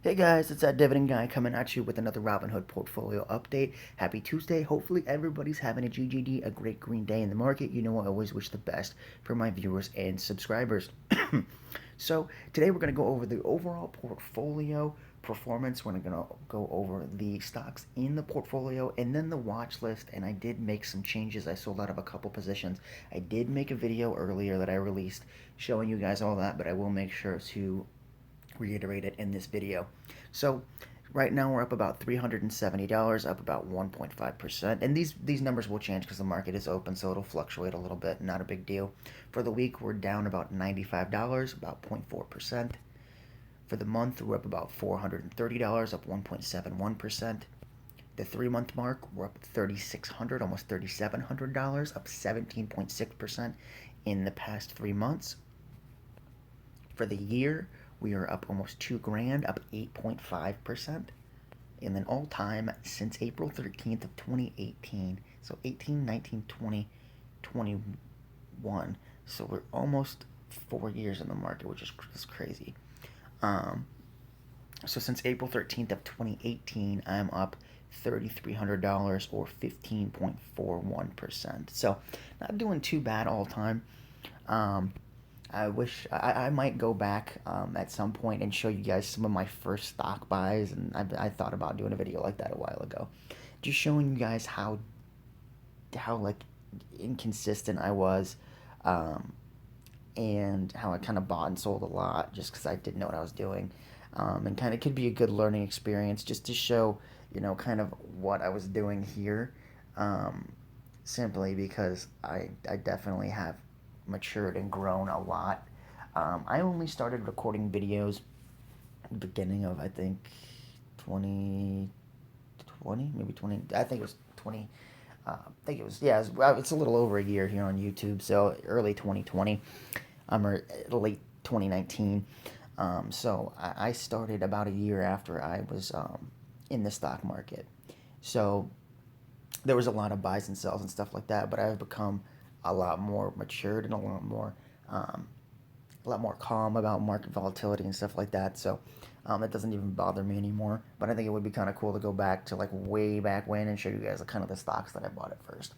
Hey guys, it's that Dividend guy coming at you with another Robinhood portfolio update. Happy Tuesday. Hopefully everybody's having a GGD, a great green day in the market. You know I always wish the best for my viewers and subscribers. So today we're going to go over the overall portfolio performance. We're going to go over the stocks in the portfolio and then the watch list. And I did make some changes. I sold out of a couple positions. I did make a video earlier that I released showing you guys all that, but I will make sure to reiterate it in this video. So right now we're up about $370, up about 1.5%. And these numbers will change because the market is open, so it'll fluctuate a little bit, not a big deal. For the week, we're down about $95, about 0.4%. For the month, we're up about $430, up 1.71%. The 3 month mark, we're up $3,600, almost $3,700, up 17.6% in the past 3 months. For the year, we are up almost 2 grand, up 8.5%. And then all time since April 13th of 2018. So 18, 19, 20, 21. So we're almost 4 years in the market, which is crazy. Um, so since April 13th of 2018, I'm up $3,300 or 15.41%. So not doing too bad all time. Um, I wish I might go back at some point and show you guys some of my first stock buys, and I thought about doing a video like that a while ago, just showing you guys how like inconsistent I was, um, and how I kind of bought and sold a lot just because I didn't know what I was doing, and kind of could be a good learning experience just to show kind of what I was doing here, um, simply because I definitely have matured and grown a lot. I only started recording videos at the beginning of, I think, 2020, maybe 20. I think it was 20. I think it was, yeah, it's a little over a year here on YouTube, so early 2020, or late 2019. So I started about a year after I was in the stock market. So there was a lot of buys and sells and stuff like that, but I've become a lot more matured and um, a lot more calm about market volatility and stuff like that. So it doesn't even bother me anymore. But I think it would be kind of cool to go back to like way back when and show you guys kind of the stocks that I bought at first.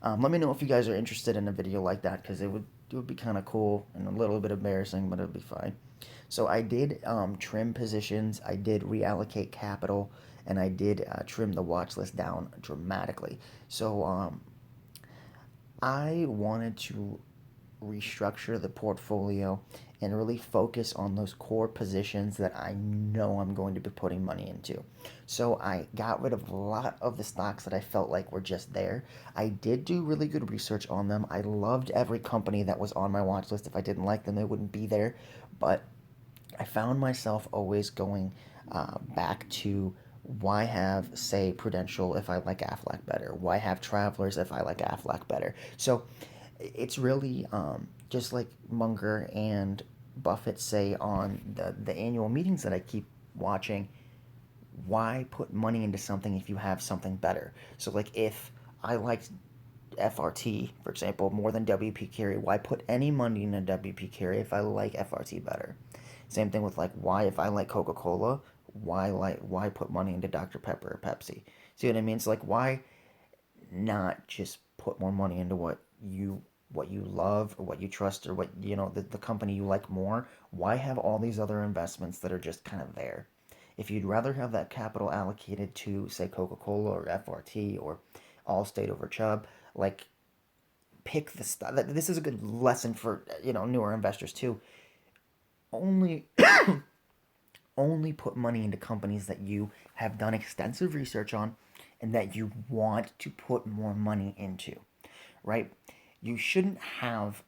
Let me know if you guys are interested in a video like that because it would be kind of cool and a little bit embarrassing, but it'll be fine. So I did trim positions, I did reallocate capital, and I did trim the watch list down dramatically. So I wanted to restructure the portfolio and really focus on those core positions that I know I'm going to be putting money into. So I got rid of a lot of the stocks that I felt like were just there. I did do really good research on them. I loved every company that was on my watch list. If I didn't like them, they wouldn't be there. But I found myself always going back to why have, say, Prudential if I like Aflac better? Why have Travelers if I like Aflac better? So it's really just like Munger and Buffett say on the annual meetings that I keep watching. Why put money into something if you have something better? So, like, if I liked FRT, for example, more than WP Carey, why put any money in a WP Carey if I like FRT better? Same thing with like why if I like Coca Cola, why put money into Dr Pepper or Pepsi? See what I mean? It's like why not just put more money into what you love or what you trust or what the company you like more? Why have all these other investments that are just kind of there? If you'd rather have that capital allocated to say Coca-Cola or FRT or Allstate over Chubb, like pick the stuff. This is a good lesson for newer investors too. Only only put money into companies that you have done extensive research on and that you want to put more money into, right? You shouldn't have,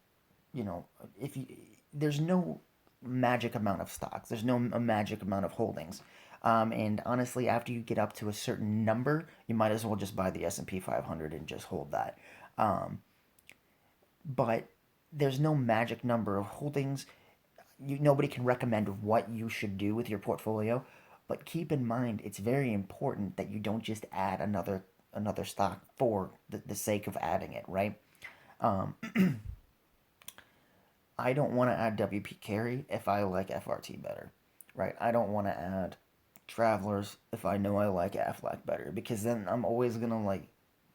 you know, if you there's no magic amount of stocks. There's no magic amount of holdings. And honestly, after you get up to a certain number, you might as well just buy the S&P 500 and just hold that. Um, but there's no magic number of holdings. Nobody can recommend what you should do with your portfolio, but keep in mind it's very important that you don't just add another stock for the sake of adding it, right? Um, I don't want to add WP Carry if I like FRT better, right? I don't want to add Travelers if I know I like Aflac better, because then I'm always gonna like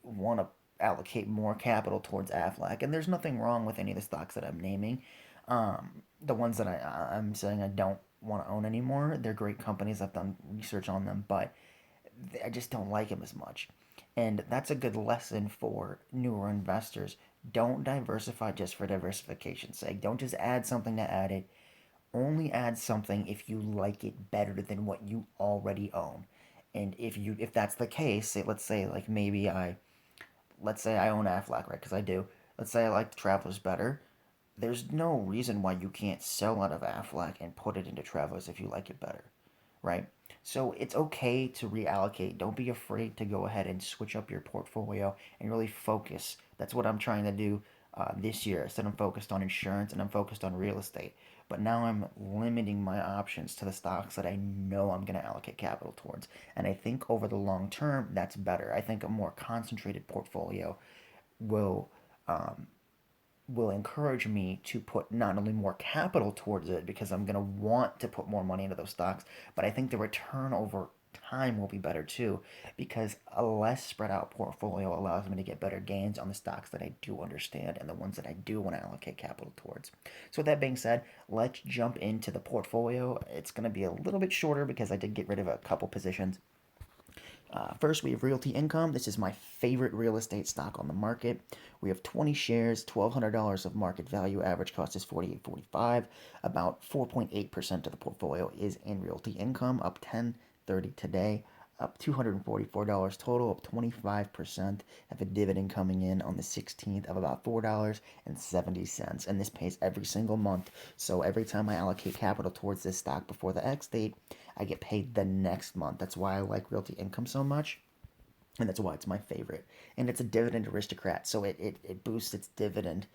want to allocate more capital towards Aflac. And there's nothing wrong with any of the stocks that I'm naming. The ones that I'm saying I don't want to own anymore, they're great companies. I've done research on them, but I just don't like them as much. And that's a good lesson for newer investors. Don't diversify just for diversification's sake. Don't just add something to add it. Only add something if you like it better than what you already own. And if that's the case, say, let's say like maybe let's say I own Aflac, right? Because I do. Let's say I like the Travelers better. There's no reason why you can't sell out of Aflac and put it into Travelers if you like it better, right? So it's okay to reallocate. Don't be afraid to go ahead and switch up your portfolio and really focus. That's what I'm trying to do this year. Instead, I'm focused on insurance and I'm focused on real estate. But now I'm limiting my options to the stocks that I know I'm going to allocate capital towards. And I think over the long term, that's better. I think a more concentrated portfolio will um, will encourage me to put not only more capital towards it because I'm going to want to put more money into those stocks, but I think the return over time will be better too, because a less spread out portfolio allows me to get better gains on the stocks that I do understand and the ones that I do want to allocate capital towards. So with that being said, let's jump into the portfolio. It's going to be a little bit shorter because I did get rid of a couple positions. First, we have Realty Income. This is my favorite real estate stock on the market. We have 20 shares, $1,200 of market value. Average cost is $48.45. About 4.8% of the portfolio is in Realty Income, up 10.30 today, up $244 total, up 25%. Have a dividend coming in on the 16th of about $4.70. And this pays every single month. So every time I allocate capital towards this stock before the X date, I get paid the next month. That's why I like Realty Income so much. And that's why it's my favorite. And it's a dividend aristocrat. So it boosts its dividend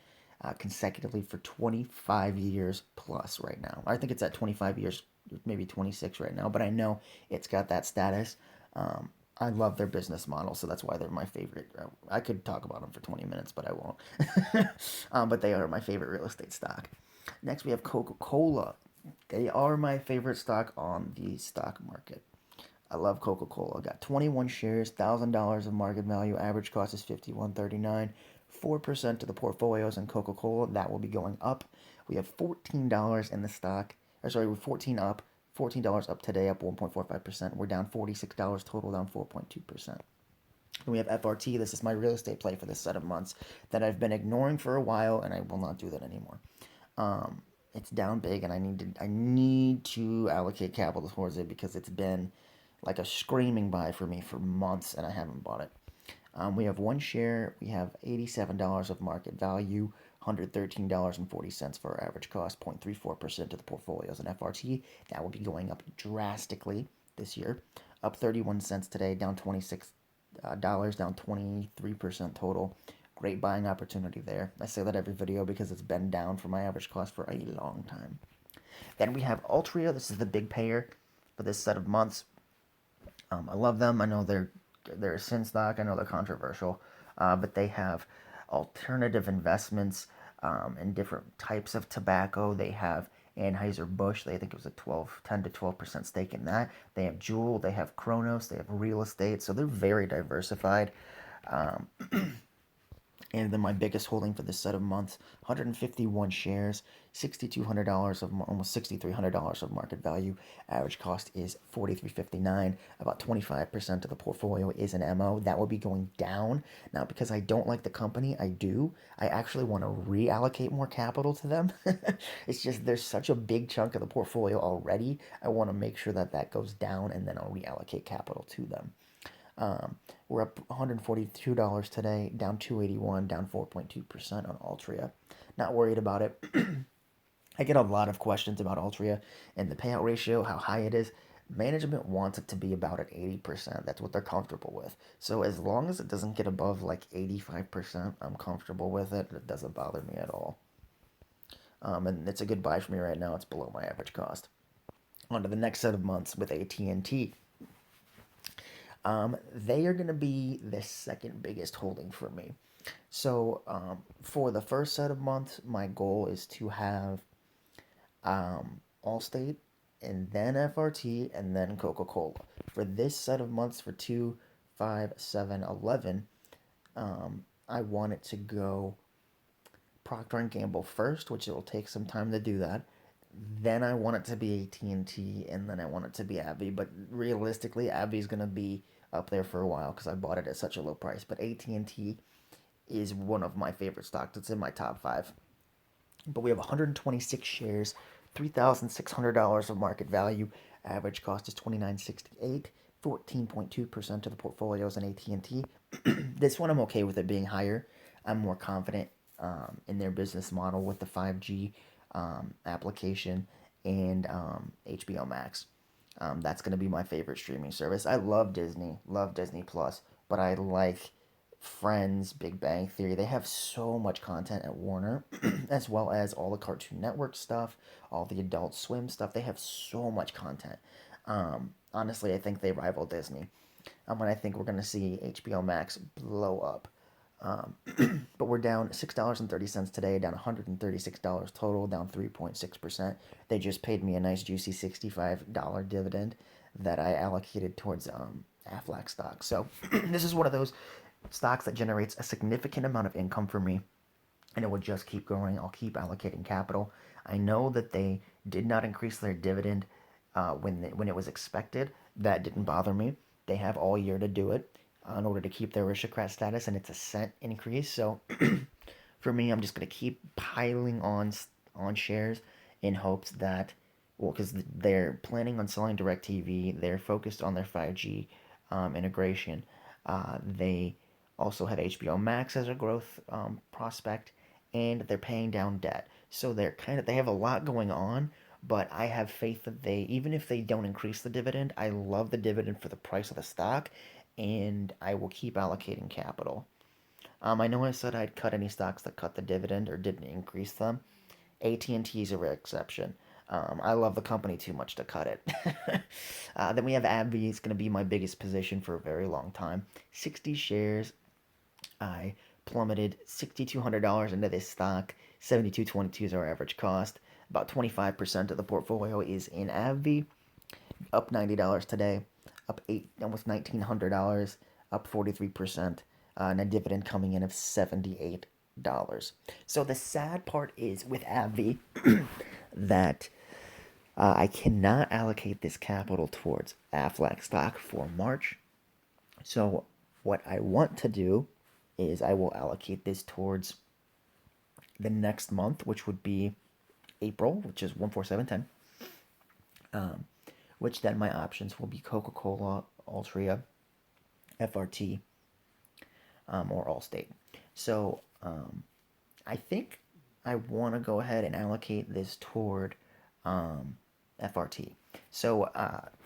consecutively for 25 years plus right now. I think it's at 25 years, maybe 26 right now, but I know it's got that status. Um, I love their business model, so that's why they're my favorite. I could talk about them for 20 minutes, but I won't. But they are my favorite real estate stock. Next, we have Coca Cola. They are my favorite stock on the stock market. I love Coca Cola. Got 21 shares, $1,000 of market value. Average cost is $51.39. 4% of the portfolios in Coca Cola. That will be going up. We have $14 in the stock. Or sorry, we're 14 up. $14 up today, up 1.45%. We're down $46 total, down 4.2%. Then we have FRT. This is my real estate play for this set of months that I've been ignoring for a while, and I will not do that anymore. Um, it's down big, and I need to allocate capital towards it because it's been like a screaming buy for me for months, and I haven't bought it. We have one share. We have $87 of market value, $113.40 for our average cost, 0.34% of the portfolios in FRT. That will be going up drastically this year, up 31 cents today, down $26, down 23% total. Great buying opportunity there. I say that every video because it's been down for my average cost for a long time. Then we have Altria. This is the big payer for this set of months. I love them. I know they're a sin stock. I know they're controversial, but they have alternative investments in different types of tobacco. They have Anheuser-Busch. They think it was a 10 to 12% stake in that. They have Juul. They have Kronos. They have real estate. So they're very diversified. Um, and then my biggest holding for this set of months, 151 shares, $6,200 of almost $6,300 of market value. Average cost is $43.59. About 25% of the portfolio is an MO. That will be going down. Now, because I don't like the company, I actually want to reallocate more capital to them. It's just there's such a big chunk of the portfolio already. I want to make sure that that goes down, and then I'll reallocate capital to them. We're up $142 today, down 281, down 4.2% on Altria. Not worried about it. I get a lot of questions about Altria and the payout ratio, how high it is. Management wants it to be about at 80%. That's what they're comfortable with. So as long as it doesn't get above like 85%, I'm comfortable with it. It doesn't bother me at all. And it's a good buy for me right now. It's below my average cost. On to the next set of months with AT&T. They are going to be the second biggest holding for me. So for the first set of months, my goal is to have Allstate. and then FRT, and then Coca-Cola. For this set of months for 2, 5, 7, 11, I want it to go Procter and Gamble first, which it will take some time to do that. Then I want it to be AT&T, and then I want it to be AbbVie. But realistically, AbbVie is going to be up there for a while because I bought it at such a low price. But AT&T is one of my favorite stocks. It's in my top five. But we have 126 shares, $3,600 of market value. Average cost is $29.68. 14.2% of the portfolio is in AT&T. This one I'm okay with it being higher. I'm more confident in their business model with the 5G application and HBO Max. That's going to be my favorite streaming service. I love Disney Plus, but I like Friends, Big Bang Theory. They have so much content at Warner, as well as all the Cartoon Network stuff, all the Adult Swim stuff. They have so much content. Honestly, I think they rival Disney. And I think we're going to see HBO Max blow up. But we're down $6.30 today, down $136 total, down 3.6%. They just paid me a nice juicy $65 dividend that I allocated towards Aflac stock. So this is one of those stocks that generates a significant amount of income for me, and it will just keep growing. I'll keep allocating capital. I know that they did not increase their dividend when it was expected. That didn't bother me. They have all year to do it in order to keep their aristocrat status, and it's a cent increase. So for me, I'm just going to keep piling on shares in hopes that, well, because they're planning on selling DirecTV, they're focused on their 5G integration. They also have HBO Max as a growth prospect, and they're paying down debt. So they have a lot going on, but I have faith that even if they don't increase the dividend, I love the dividend for the price of the stock, and I will keep allocating capital. I know I said I'd cut any stocks that cut the dividend or didn't increase them. AT&T is a rare exception. I love the company too much to cut it. Then we have AbbVie. It's going to be my biggest position for a very long time. 60 shares. I plummeted $6,200 into this stock. 72.22 is our average cost. About 25% of the portfolio is in AbbVie. Up $90 today. Up almost $1,900. Up 43%. And a dividend coming in of $78. So the sad part is with AbbVie that I cannot allocate this capital towards Aflac stock for March. So what I want to do is I will allocate this towards the next month, which would be April, which is 14710. Which then my options will be Coca-Cola, Altria, FRT, or Allstate. So I think I want to go ahead and allocate this toward FRT. So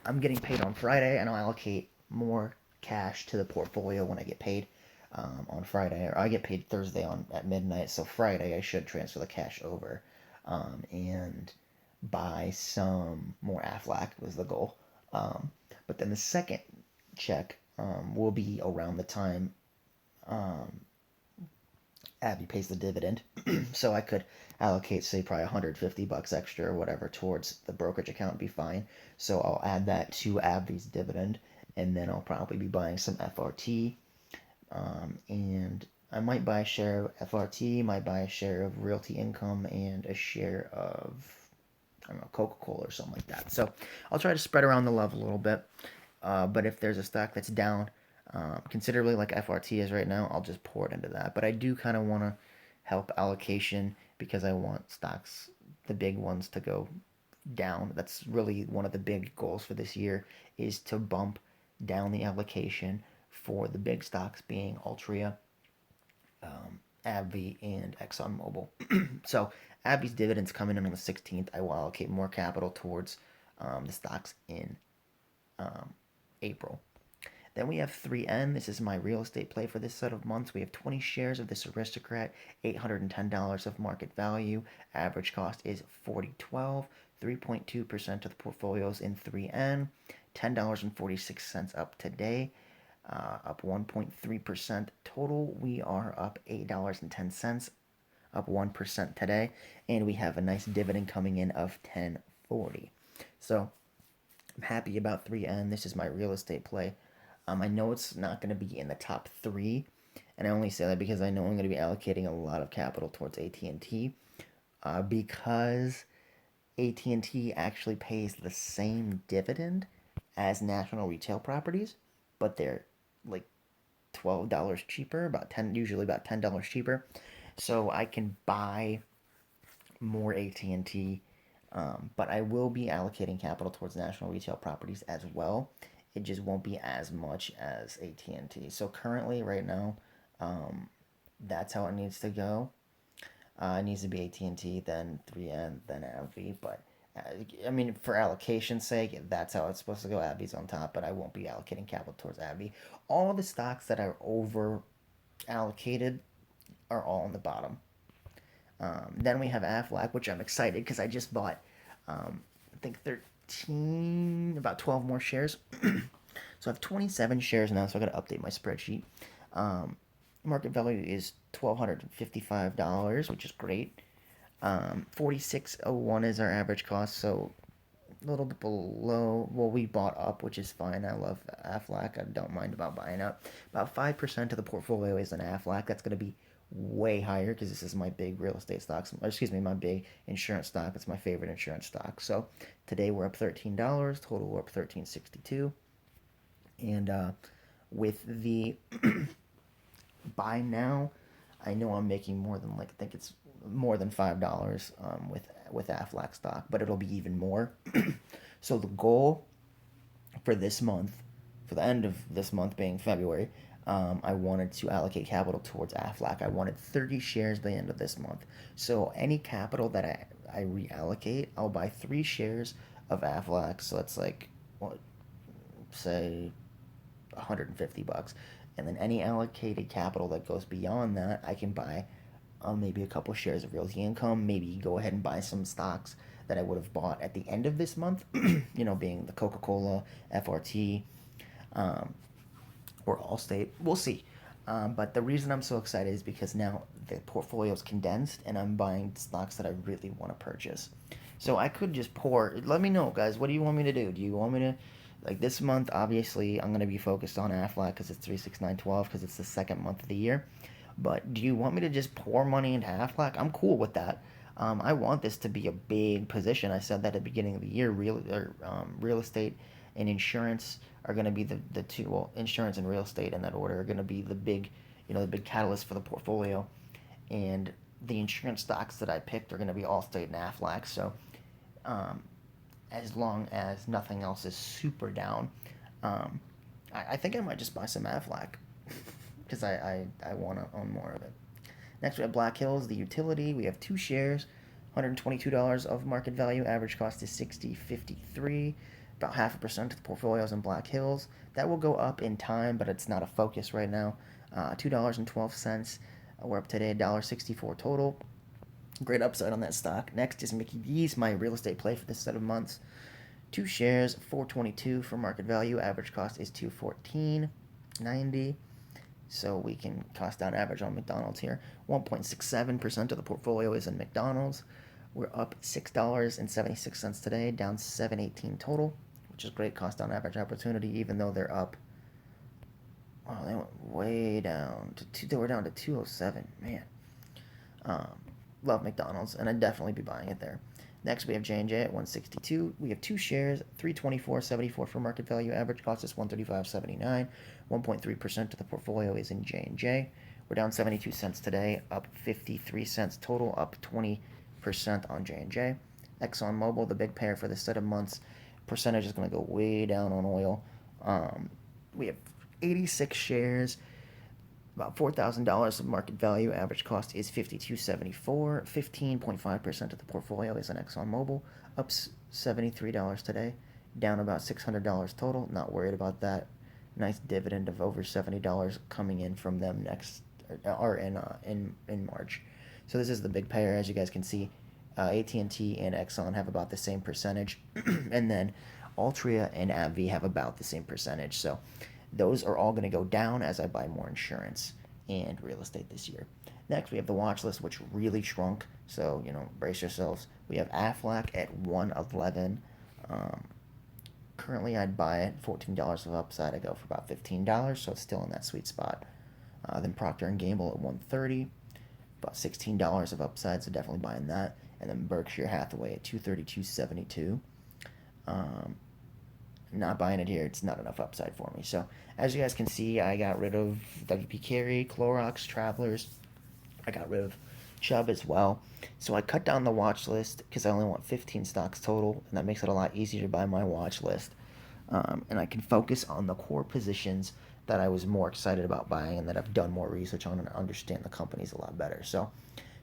I'm getting paid on Friday, and I'll allocate more cash to the portfolio when I get paid on Friday, or I get paid Thursday at midnight. So Friday I should transfer the cash over and buy some more Aflac was the goal. But then the second check will be around the time Abby pays the dividend. So I could allocate, say, probably $150 extra or whatever towards the brokerage account, be fine. So I'll add that to Abby's dividend, and then I'll probably be buying some FRT. And I might buy a share of FRT, might buy a share of Realty Income, and a share of, I don't know, Coca-Cola or something like that. So I'll try to spread around the love a little bit. But if there's a stock that's down considerably like FRT is right now, I'll just pour it into that. But I do kind of want to help allocation because I want stocks, the big ones, to go down. That's really one of the big goals for this year, is to bump down the allocation for the big stocks being Altria, AbbVie, and ExxonMobil. So AbbVie's dividends coming in on the 16th. I will allocate more capital towards the stocks in April. Then we have 3N. This is my real estate play for this set of months. We have 20 shares of this aristocrat, $810 of market value. Average cost is $40.12. 3.2% of the portfolios in 3N. $10.46 up today. Up 1.3% total. We are up $8.10, up 1% today. And we have a nice dividend coming in of $10.40. So I'm happy about 3N. This is my real estate play. I know it's not going to be in the top three, and I only say that because I know I'm going to be allocating a lot of capital towards AT&T, because AT&T actually pays the same dividend as National Retail Properties, but they're like $12 cheaper, usually about $10 cheaper. So I can buy more AT&T, but I will be allocating capital towards National Retail Properties as well. It just won't be as much as AT&T. So currently, right now, um, that's how it needs to go. It needs to be AT&T, then 3N, then AbbVie. But I mean, for allocation's sake, that's how it's supposed to go. AbbVie's on top, but I won't be allocating capital towards AbbVie. All the stocks that are over allocated are all on the bottom. Then we have Aflac, which I'm excited because I just bought, I think 13, about 12 more shares. So I have 27 shares now, so I got to update my spreadsheet. Market value is $1,255, which is great. 46.01 is our average cost, so a little bit below. Well, we bought up, which is fine. I love Aflac. I don't mind about buying up. About 5% of the portfolio is in Aflac. That's going to be way higher because this is my big real estate stocks. Excuse me, my big insurance stock. It's my favorite insurance stock. So today we're up $13. Total we're up 13.62. And with the buy now, I know I'm making more than I think it's more than $5 with Aflac stock, but it'll be even more. So the goal for this month, for the end of this month being February, I wanted to allocate capital towards Aflac. I wanted 30 shares by the end of this month. So any capital that I reallocate, I'll buy 3 shares of Aflac. So that's like, what, say $150. And then any allocated capital that goes beyond that, I can buy maybe a couple shares of Realty Income, maybe go ahead and buy some stocks that I would have bought at the end of this month, being the Coca-Cola, FRT, um, or Allstate. We'll see. But the reason I'm so excited is because now the portfolio is condensed and I'm buying stocks that I really want to purchase. So I could just pour. Let me know, guys. What do you want me to do? Do you want me to, like this month? Obviously, I'm going to be focused on Aflac because it's 36912 because it's the second month of the year. But do you want me to just pour money into Aflac? I'm cool with that. I want this to be a big position. I said that at the beginning of the year. Real estate and insurance are going to be the two. Well, insurance and real estate in that order are going to be the big catalyst for the portfolio. And the insurance stocks that I picked are going to be Allstate and Aflac. So um, as long as nothing else is super down, um, I think I might just buy some Aflac because I want to own more of it. Next, we have Black Hills, the utility. We have 2 shares, $122 of market value. Average cost is $60.53. About 0.5% of the portfolio is in Black Hills. That will go up in time, but it's not a focus right now. $2.12. We're up today, $1.64 total. Great upside on that stock. Next is Mickey D's, my real estate play for this set of months. 2 shares, $422 for market value. Average cost is $214.90. So we can cost down average on McDonald's here. 1.67% of the portfolio is in McDonald's. We're up $6.76 today, down $7.18 total, which is great cost down average opportunity, even though they're up. Oh, they went way down they were down to 207. Man, um, love McDonald's, and I'd definitely be buying it there. Next, we have J&J at 162. We have 2 shares, 324.74 for market value. Average cost is 135.79. 1.3% of the portfolio is in J&J. We're down 72 cents today, up 53 cents total, up 20% on J&J. ExxonMobil, the big pair for this set of months, percentage is going to go way down on oil. We have 86 shares, about $4,000 of market value. Average cost is $52.74. 15.5% of the portfolio is in ExxonMobil, up $73 today, down about $600 total. Not worried about that. Nice dividend of over $70 coming in from them next or in March. So this is the big pair, as you guys can see. AT&T and Exxon have about the same percentage, and then Altria and AbbVie have about the same percentage. So those are all going to go down as I buy more insurance and real estate this year. Next, we have the watch list, which really shrunk. So, brace yourselves. We have Aflac at 111. Currently, I'd buy it $14 of upside. I go for about $15, so it's still in that sweet spot. Then Procter and Gamble at 130, about $16 of upside, so definitely buying that. And then Berkshire Hathaway at 232.72. Um, Not buying it here. It's not enough upside for me. So as you guys can see, I got rid of WP Carey, Clorox, Travelers. I got rid of Chubb as well. So I cut down the watch list because I only want 15 stocks total, and that makes it a lot easier to buy my watch list. And I can focus on the core positions that I was more excited about buying and that I've done more research on and understand the companies a lot better. So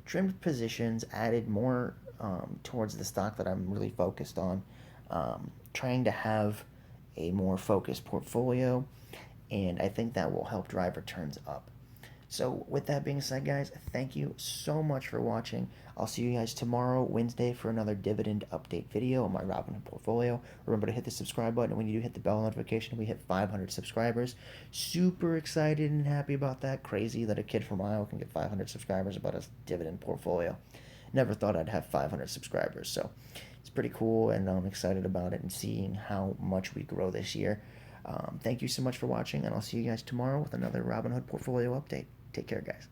trimmed positions, added more towards the stock that I'm really focused on, trying to have a more focused portfolio, and I think that will help drive returns up. So, with that being said, guys, thank you so much for watching. I'll see you guys tomorrow, Wednesday, for another dividend update video on my Robinhood portfolio. Remember to hit the subscribe button. When you do hit the bell notification, we hit 500 subscribers. Super excited and happy about that. Crazy that a kid from Iowa can get 500 subscribers about a dividend portfolio. Never thought I'd have 500 subscribers. So, it's pretty cool, and I'm excited about it and seeing how much we grow this year. Thank you so much for watching, and I'll see you guys tomorrow with another Robinhood portfolio update. Take care, guys.